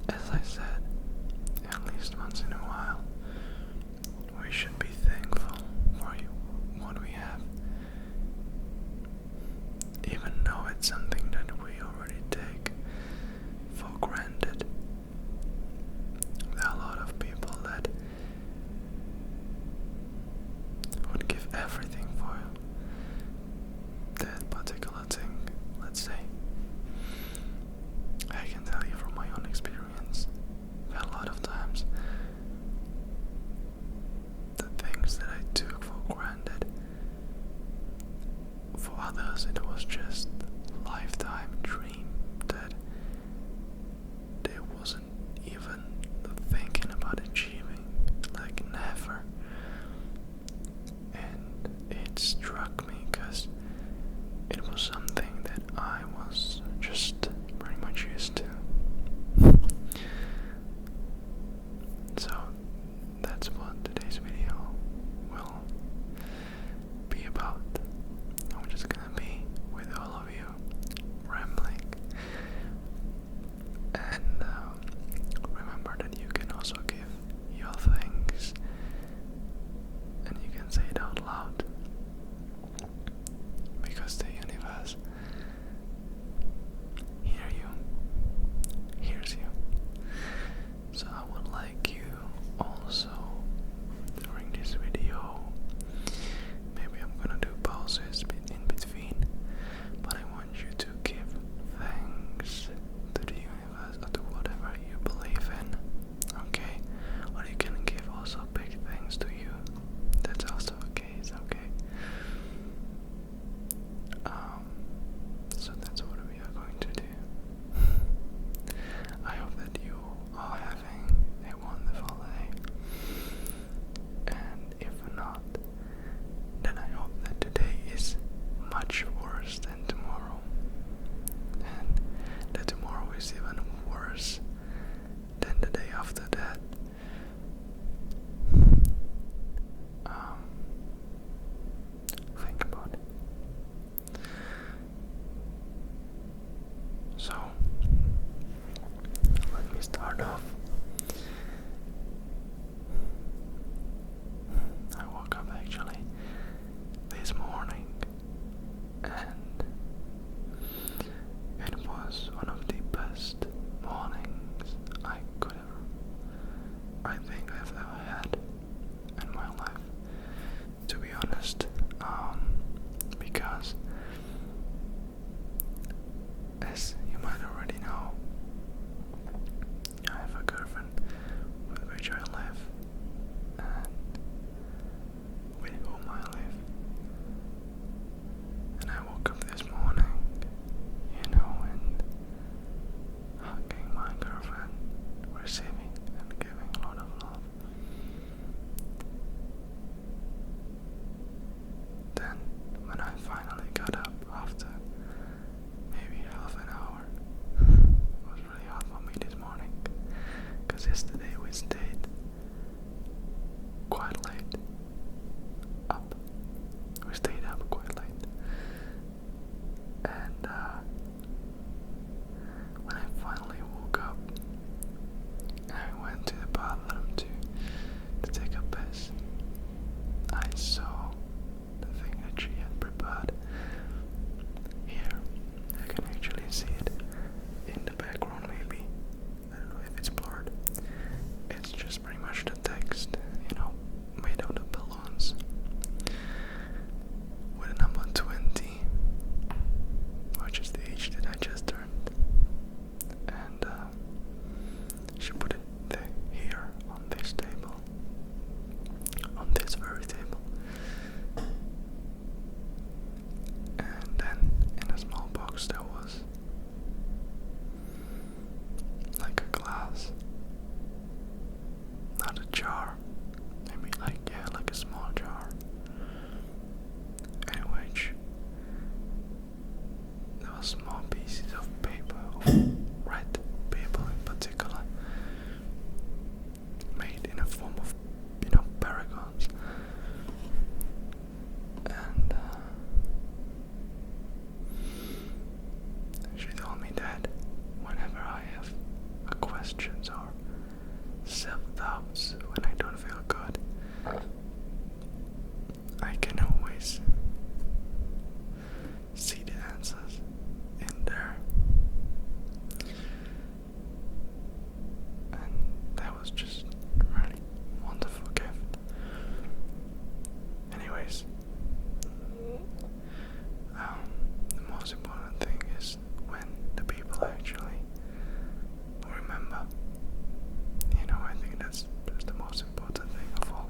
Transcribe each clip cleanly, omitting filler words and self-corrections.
as I said, at least once in a while, we should be thankful for what we have, even though it's something that we already take for granted. There are a lot of people that would give everything for that particular thing, let's say. I can tell you from my own experience that a lot of times the things that I took for granted, for others it was just a lifetime dream that they wasn't even thinking about achieving, like never. And it struck me because it was something that I was just pretty much used to. So that's what today's video will be about. I'm just gonna be with all of you, rambling. And remember that you can also give your things, and you can say it out loud, because the universe hears you. So I would like you also, during this video, maybe I'm gonna do pauses in between, but I want you to give thanks to the universe or to whatever you believe in, okay? Or you can give also big thanks to you. That's also okay, it's okay. So that's what we are going to do. I hope that you are having a wonderful day, and if not, then I hope that today is much worse than tomorrow, and that tomorrow is even worse than the day after that. Think about it. So, let me start off. I woke up actually this morning, and it was one of the best mornings I think I've ever had in my life, to be honest, because as you might already know, I have a girlfriend with which I live and with whom I live. And I woke up this morning, and hugging my girlfriend, receiving and giving a lot of love. Then, when I finally got up after maybe half an hour, it was really hard for me this morning, because yesterday we stayed quite late up. We stayed up quite late. And when I finally woke up, I went to the bathroom to take a piss. I saw the thing that she had prepared. Here, you can actually see it in the background maybe. I don't know if it's blurred. It's just pretty much the text, made out of balloons. With a number 20, which is the age that I just turned. And she put it here on this table. On this very table. And then in a small box there was like a glass, not a jar, maybe like a small jar, in which there were small pieces of paper, of red paper in particular, made in a form of paragons. And she told me that whenever I have a question self-doubts when I don't feel good, I can always see the answers in there. And that was just a really wonderful gift. Anyways, the most important thing is when the people actually remember. I think that's the most important thing of all.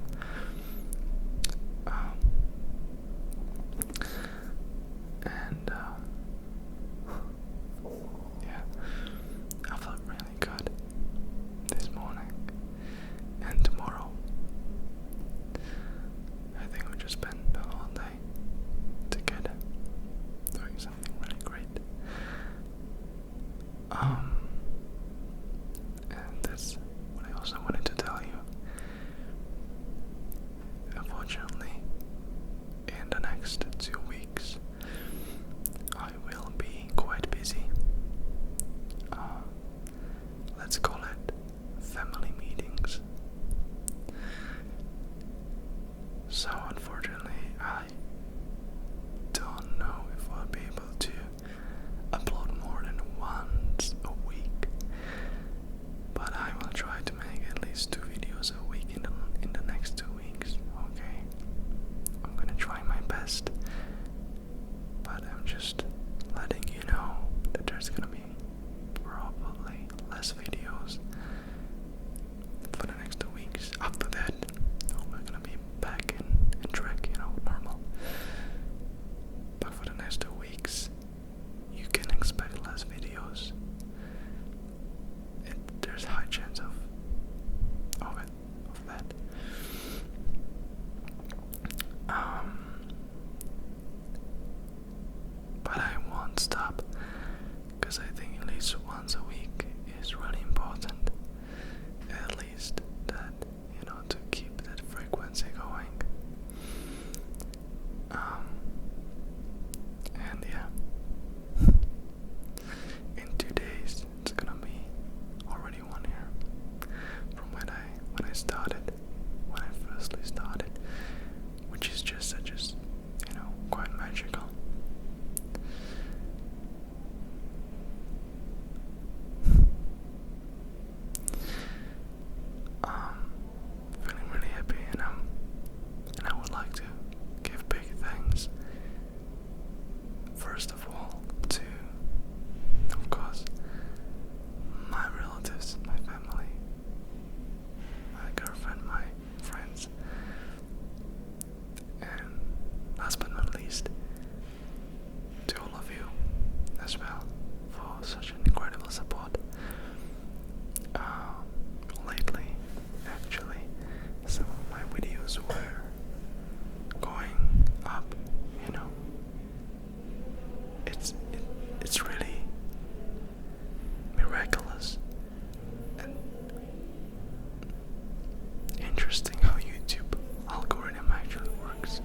Yeah, I felt really good this morning, and tomorrow I think we'll just spend the whole day together doing something really great. And that's what I also wanted to tell you. Unfortunately, in the next 2 weeks, I will be quite busy. Let's call it family meetings. So unfortunately, I don't know if I'll be able to upload more than once a week, but I will try to make at least 2 videos a week in the next 2 weeks. Okay, I'm gonna try my best, but I'm just letting you know that there's gonna be probably less videos for the next 2 weeks. After that, we're gonna be back in track, normal. But for the next 2 weeks, you can expect less videos. There's a high chance of that. But I won't stop, because I think at least once a week is really important. At least that, to keep that frequency going. And yeah, in 2 days it's gonna be already 1 year from when I started, when I firstly started, which is just quite magical. Feeling really happy, and I would like to give big thanks, first of all, to, of course, my relatives, my family, my girlfriend, my friends, and last but not least, to all of you as well for such an incredible support. Lately, actually, some of my videos were going up. It's really miraculous and interesting how YouTube algorithm actually works.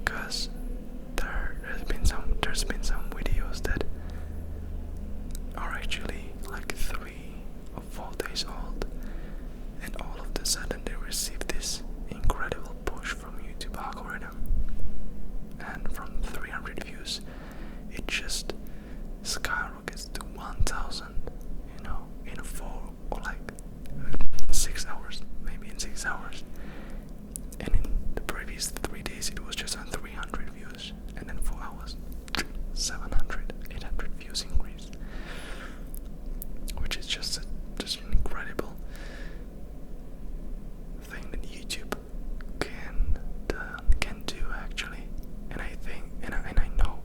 Cause there's been some videos that are actually like 3 or 4 days old, and all of a sudden they receive this incredible push from YouTube algorithm, and from 300 views it just skyrockets to 1,000, in 4 or like 6 hours, maybe in 6 hours. And in the previous 3 days it was just on 300 views, and then 4 hours 700, 800 views increase, which is just an incredible thing that YouTube can do actually. And I think, and I know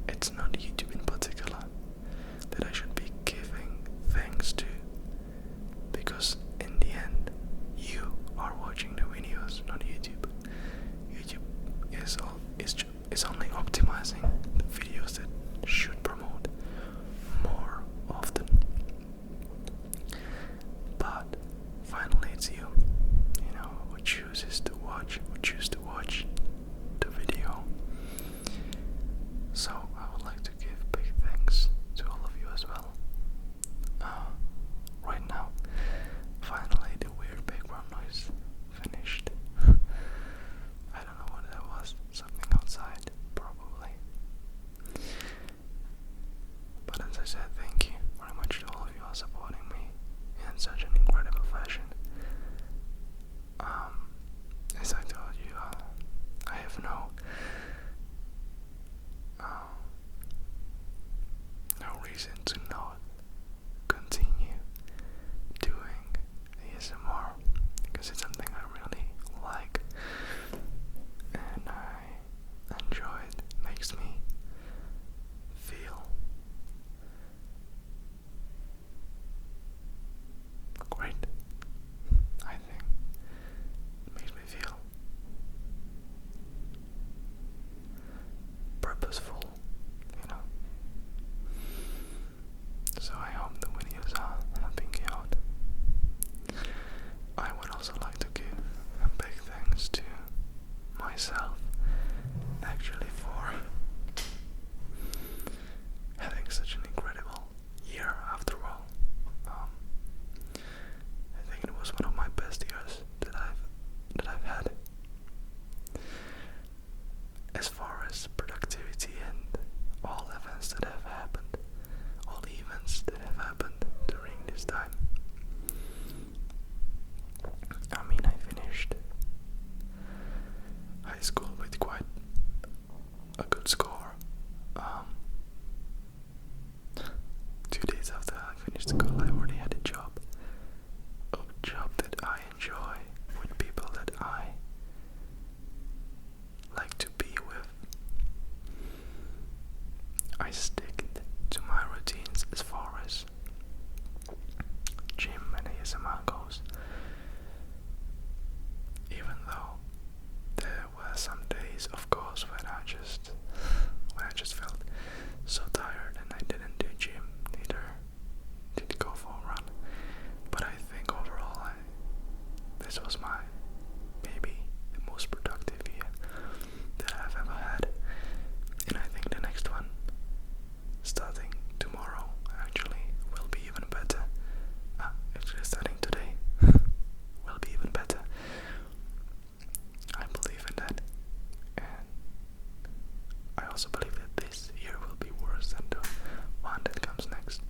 it's not YouTube in particular that I should be giving thanks to, because in the end you are watching the videos, not YouTube. YouTube is only optimizing the videos that should promote more often. But finally it's you, who choose to watch the video. So I would like to give big thanks to all of you as well. finished school, I already had a job. A job that I enjoy, with people that I like to be with. I stick to my routines as far as gym and ASMR goes. Even though there were some days, of course, when I just felt so tired and I didn't do gym, neither did go for a run. But I think overall, this was maybe the most productive year that I've ever had. And I think the next one, starting tomorrow, actually will be even better. Actually starting today will be even better. I believe in that, and I also believe that this year will be worse than the one that comes next.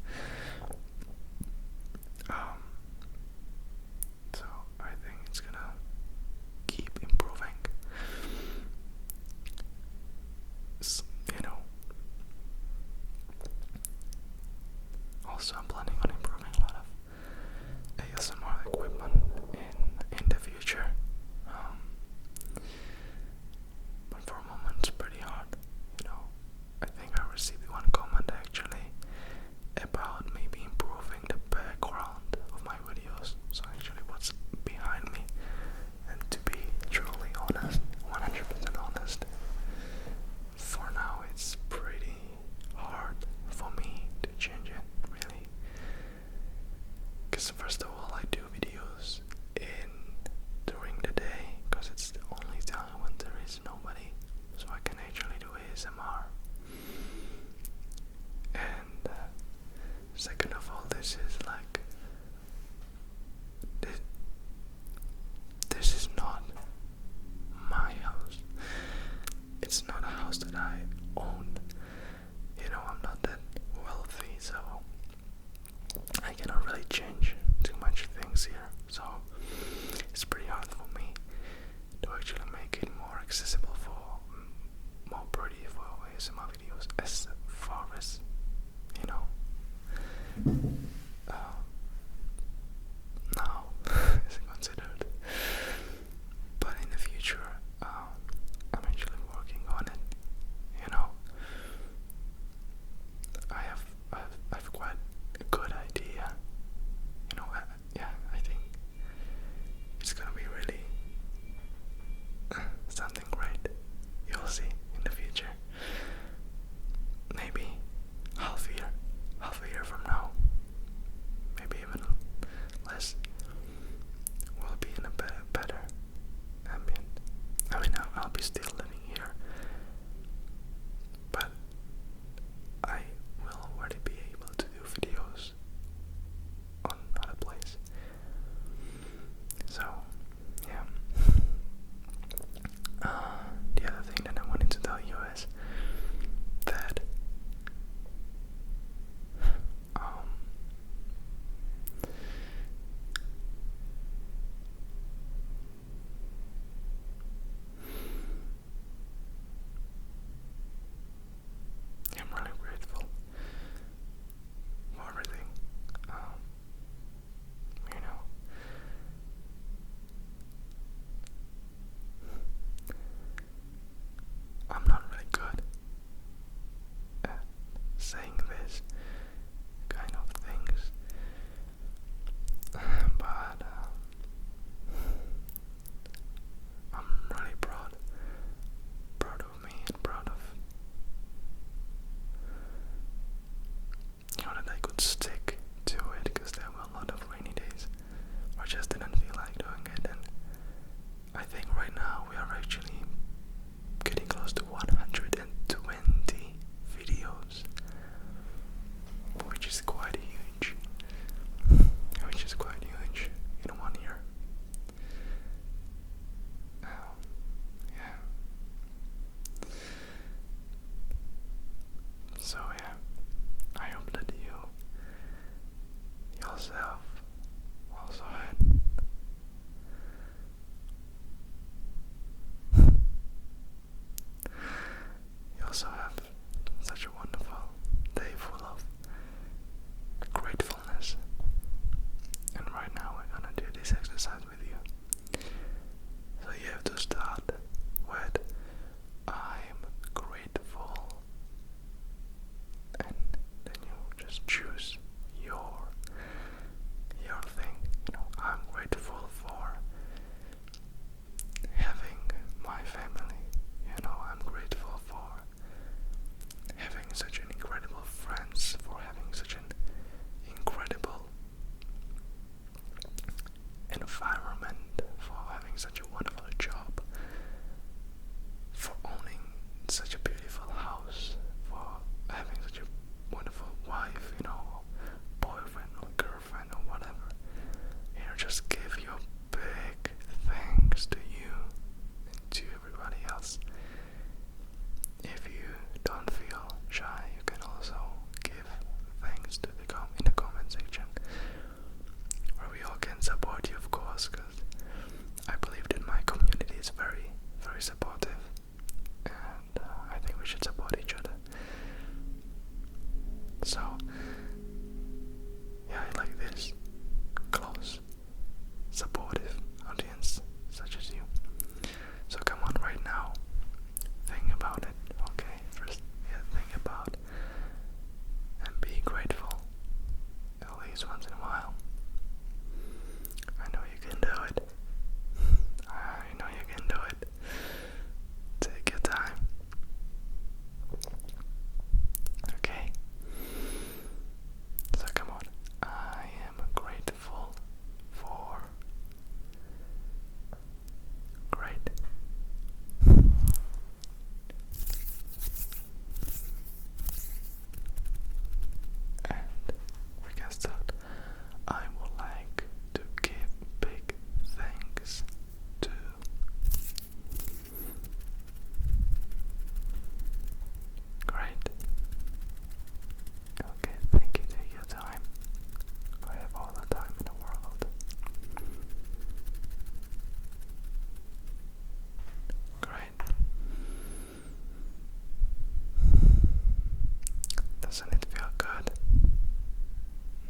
So I think it's gonna keep improving. Also I'm planning on improving a lot of ASMR equipment in the future. But for a moment it's pretty hard. I think I received one comment actually about maybe improving the background of my videos. So actually what's behind me. And to be truly honest, 100% honest, for now it's pretty hard for me to change it, really. Because first of all, I do videos during the day, because it's the only time when there is nobody, so I can actually do ASMR. And second of all, this is like this is not my house. It's not a house that I own. I'm not that wealthy, so I cannot really change too much things here. So it's pretty hard for me to actually make it more accessible more pretty for ASMR videos, as far as now is considered. But in the future, I'm actually working on it. I've quite a good idea. I think it's gonna be really something great. You'll see in the future. Maybe least once in a while. I know you can do it. I know you can do it. Take your time. Okay? So come on. I am grateful for great. And we can start. I would like to give big thanks to great. Okay, thank you. Take your time. I have all the time in the world. Great. Doesn't it feel good?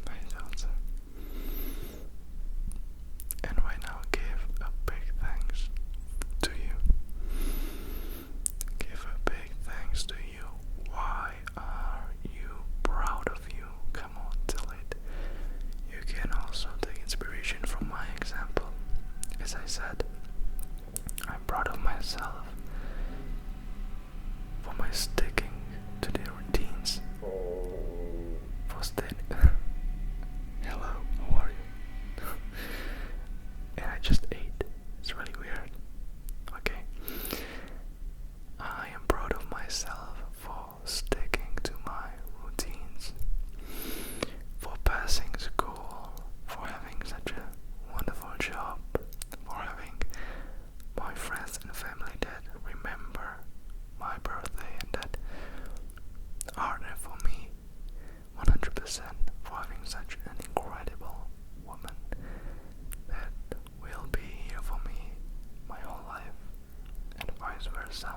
I felt so. And right now, give a big thanks to you. Give a big thanks to you. Why are you proud of you? Come on, tell it. You can also take inspiration from my example. As I said, I'm proud of myself for my sticking to the routines. For staying. Hello, how are you? And I just ate. It's really weird. Okay. I am proud of myself for sticking to my routines, for passing school, for having such a wonderful job, for having my friends and family that remember my birthday and that are there for me 100%, for having such an incredible woman that will be here for me my whole life, and vice versa.